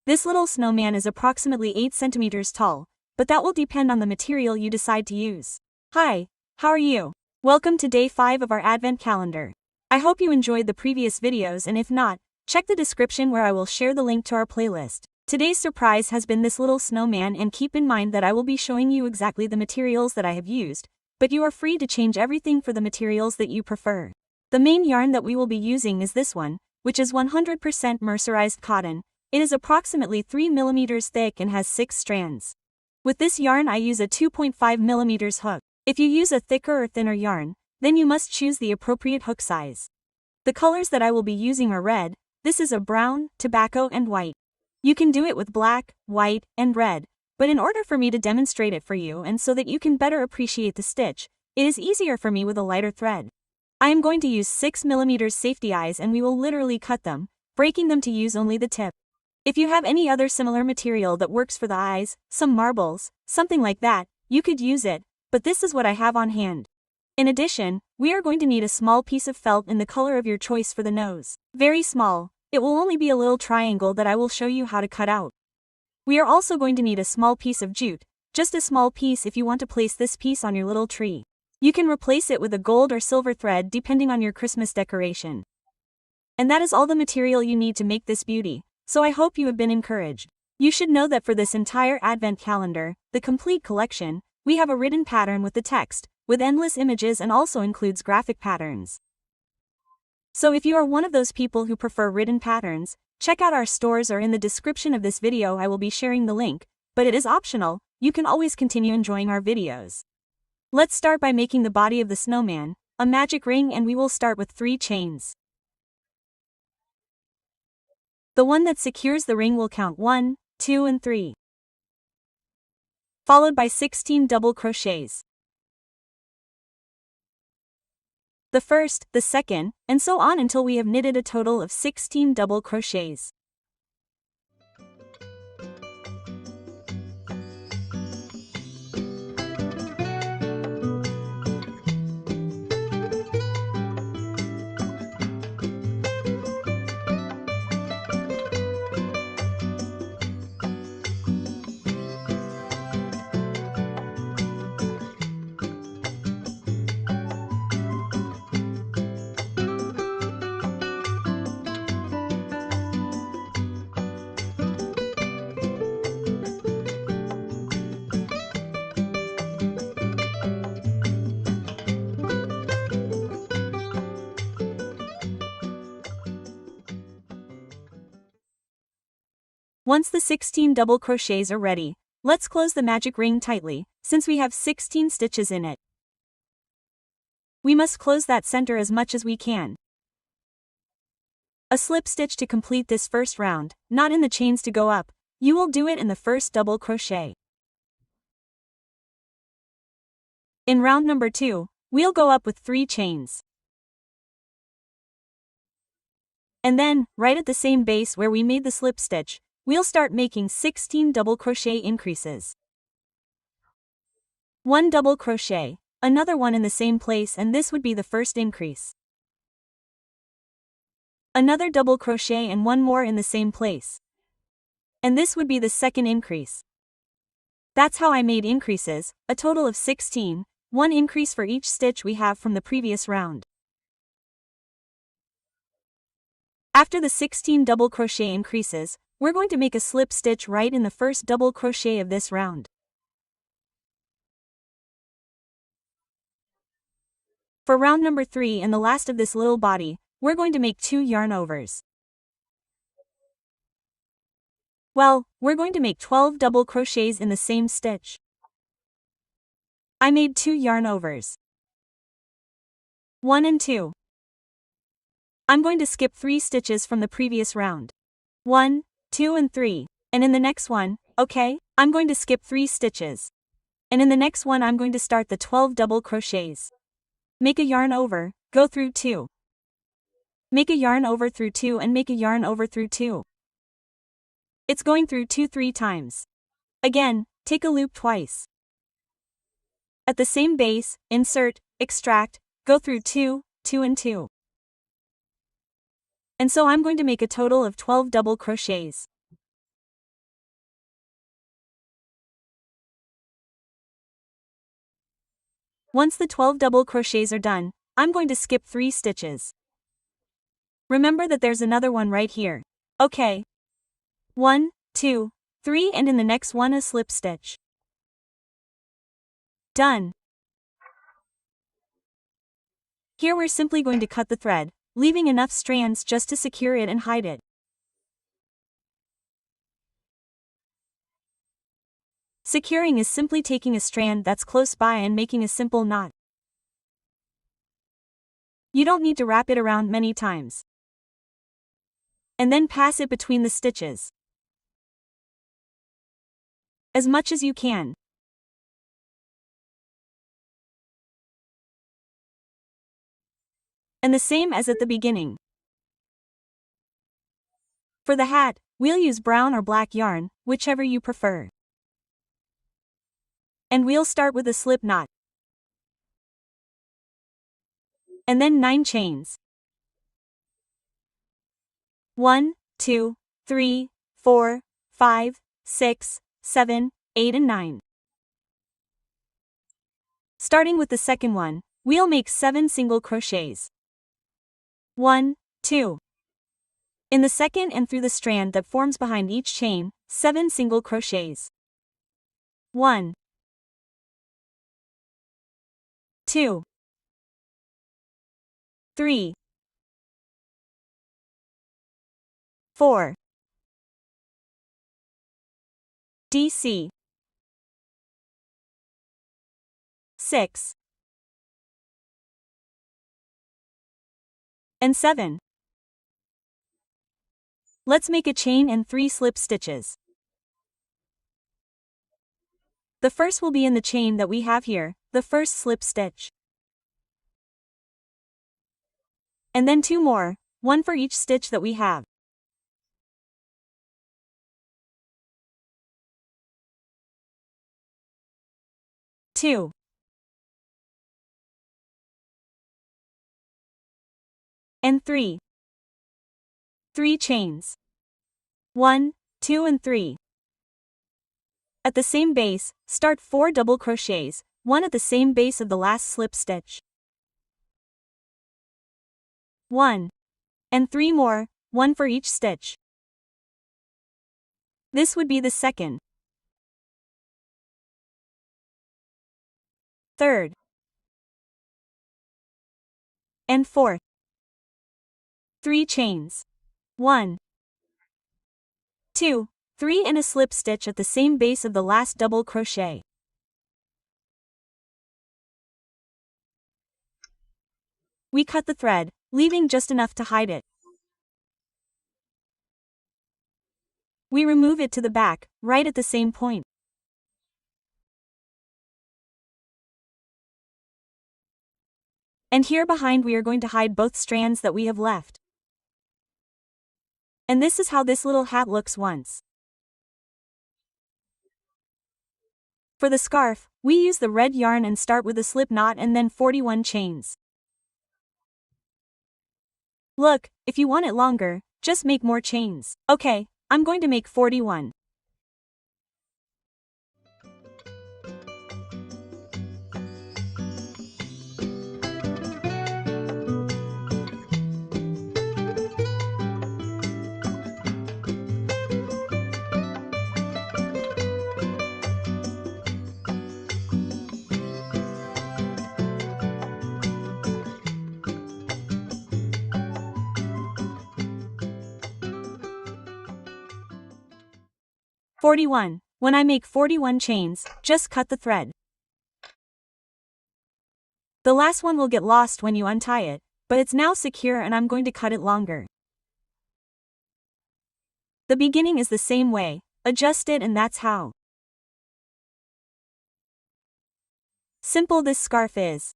This little snowman is approximately 8 centimeters tall, but that will depend on the material you decide to use. Hi, how are you? Welcome to day 5 of our Advent calendar. I hope you enjoyed the previous videos, and if not, check the description where I will share the link to our playlist. Today's surprise has been this little snowman, and keep in mind that I will be showing you exactly the materials that I have used, but you are free to change everything for the materials that you prefer. The main yarn that we will be using is this one, which is 100% mercerized cotton. It is approximately 3 mm thick and has 6 strands. With this yarn I use a 2.5 mm hook. If you use a thicker or thinner yarn, then you must choose the appropriate hook size. The colors that I will be using are red, this is a brown, tobacco and white. You can do it with black, white, and red, but in order for me to demonstrate it for you and so that you can better appreciate the stitch, it is easier for me with a lighter thread. I am going to use 6 mm safety eyes, and we will literally cut them, breaking them to use only the tip. If you have any other similar material that works for the eyes, some marbles, something like that, you could use it, but this is what I have on hand. In addition, we are going to need a small piece of felt in the color of your choice for the nose. Very small, it will only be a little triangle that I will show you how to cut out. We are also going to need a small piece of jute, just a small piece if you want to place this piece on your little tree. You can replace it with a gold or silver thread depending on your Christmas decoration. And that is all the material you need to make this beauty. So I hope you have been encouraged. You should know that for this entire Advent calendar, the complete collection, we have a written pattern with the text, with endless images, and also includes graphic patterns. So if you are one of those people who prefer written patterns, check out our stores, or in the description of this video I will be sharing the link, but it is optional, you can always continue enjoying our videos. Let's start by making the body of the snowman, a magic ring, and we will start with 3 chains. The one that secures the ring will count 1, 2 and 3. Followed by 16 double crochets. The first, the second, and so on until we have knitted a total of 16 double crochets. Once the 16 double crochets are ready, let's close the magic ring tightly, since we have 16 stitches in it. We must close that center as much as we can. A slip stitch to complete this first round, not in the chains to go up, you will do it in the first double crochet. In round number 2, we'll go up with 3 chains. And then, right at the same base where we made the slip stitch, we'll start making 16 double crochet increases. 1 double crochet, another one in the same place, and this would be the first increase. Another double crochet and 1 more in the same place. And this would be the second increase. That's how I made increases, a total of 16, 1 increase for each stitch we have from the previous round. After the 16 double crochet increases, we're going to make a slip stitch right in the first double crochet of this round. For round number 3 and the last of this little body, we're going to make 2 yarn overs. Well, we're going to make 12 double crochets in the same stitch. I made 2 yarn overs. 1 and 2. I'm going to skip 3 stitches from the previous round. 1, 2 and 3, and in the next one, okay, I'm going to skip 3 stitches. And in the next one I'm going to start the 12 double crochets. Make a yarn over, go through 2. Make a yarn over through 2 and make a yarn over through 2. It's going through 2 3 times. Again, take a loop twice. At the same base, insert, extract, go through 2, 2 and 2. And so I'm going to make a total of 12 double crochets. Once the 12 double crochets are done, I'm going to skip 3 stitches. Remember that there's another one right here. Okay. 1, 2, 3 and in the next one a slip stitch. Done. Here we're simply going to cut the thread, leaving enough strands just to secure it and hide it. Securing is simply taking a strand that's close by and making a simple knot. You don't need to wrap it around many times. And then pass it between the stitches. As much as you can. And the same as at the beginning. For the hat, we'll use brown or black yarn, whichever you prefer. And we'll start with a slip knot. And then 9 chains. 1, 2, 3, 4, 5, 6, 7, 8 and 9. Starting with the second one, we'll make 7 single crochets. 1, 2. In the second and through the strand that forms behind each chain, 7 single crochets. 1, 2, 3, 4, DC, 6, and 7. Let's make a chain and 3 slip stitches. The first will be in the chain that we have here, the first slip stitch. And then 2 more, one for each stitch that we have. Two. And 3. 3 chains. 1, 2 and 3. At the same base, start 4 double crochets, one at the same base of the last slip stitch. 1. And 3 more, one for each stitch. This would be the second, third, and fourth. 3 chains. 1, 2, 3 and a slip stitch at the same base of the last double crochet. We cut the thread, leaving just enough to hide it. We remove it to the back, right at the same point. And here behind we are going to hide both strands that we have left. And this is how this little hat looks once. For the scarf, we use the red yarn and start with a slip knot and then 41 chains. Look, if you want it longer, just make more chains. Okay, I'm going to make 41. When I make 41 chains, just cut the thread. The last one will get lost when you untie it, but it's now secure and I'm going to cut it longer. The beginning is the same way, adjust it and that's how simple this scarf is.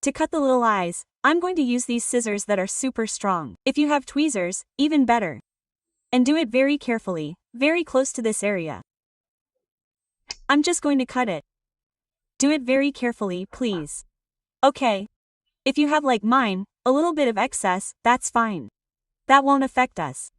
To cut the little eyes, I'm going to use these scissors that are super strong. If you have tweezers, even better. And do it very carefully, very close to this area. I'm just going to cut it. Do it very carefully, please. Okay. If you have like mine, a little bit of excess, that's fine. That won't affect us.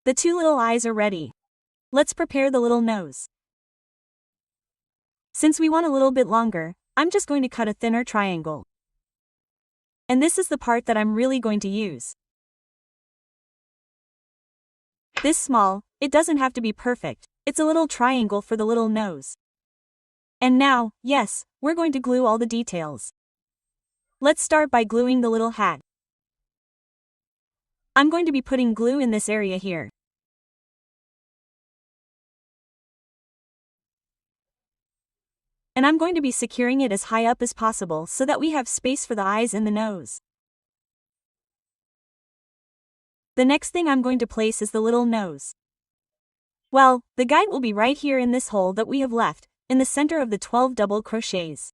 The two little eyes are ready. Let's prepare the little nose. Since we want a little bit longer, I'm just going to cut a thinner triangle. And this is the part that I'm really going to use. This small, it doesn't have to be perfect, it's a little triangle for the little nose. And now, yes, we're going to glue all the details. Let's start by gluing the little hat. I'm going to be putting glue in this area here. And I'm going to be securing it as high up as possible so that we have space for the eyes and the nose. The next thing I'm going to place is the little nose. Well, the guide will be right here in this hole that we have left, in the center of the 12 double crochets.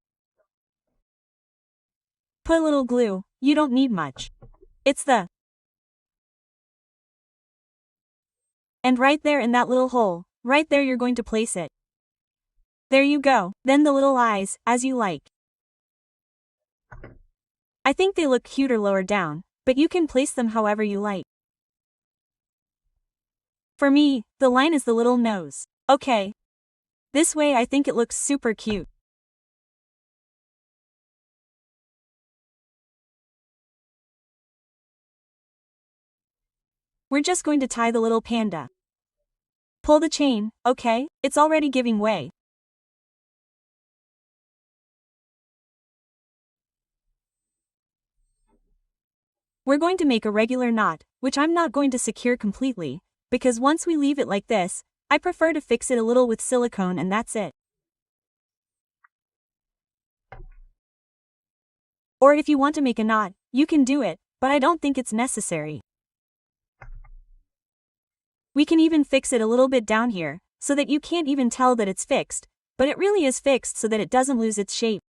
Put a little glue, you don't need much. It's the... And right there in that little hole, right there you're going to place it. There you go, then the little eyes, as you like. I think they look cuter lower down, but you can place them however you like. For me, the line is the little nose. Okay. This way I think it looks super cute. We're just going to tie the little panda. Pull the chain, okay? It's already giving way. We're going to make a regular knot, which I'm not going to secure completely, because once we leave it like this, I prefer to fix it a little with silicone and that's it. Or if you want to make a knot, you can do it, but I don't think it's necessary. We can even fix it a little bit down here, so that you can't even tell that it's fixed, but it really is fixed so that it doesn't lose its shape.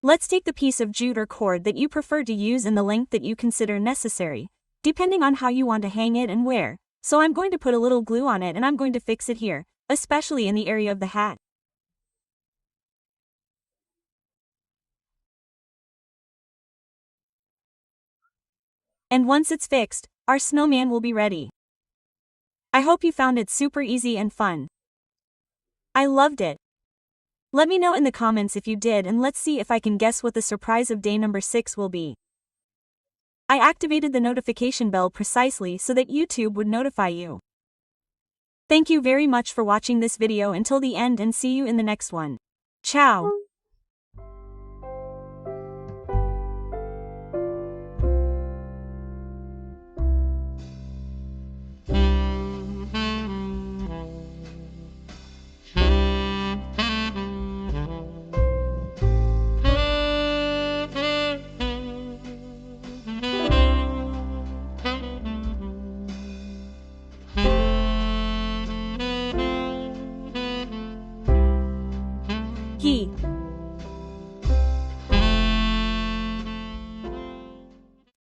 Let's take the piece of jute or cord that you prefer to use and the length that you consider necessary, depending on how you want to hang it and where. So I'm going to put a little glue on it and I'm going to fix it here, especially in the area of the hat. And once it's fixed, our snowman will be ready. I hope you found it super easy and fun. I loved it. Let me know in the comments if you did and let's see if I can guess what the surprise of day number 6 will be. I activated the notification bell precisely so that YouTube would notify you. Thank you very much for watching this video until the end and see you in the next one. Ciao! He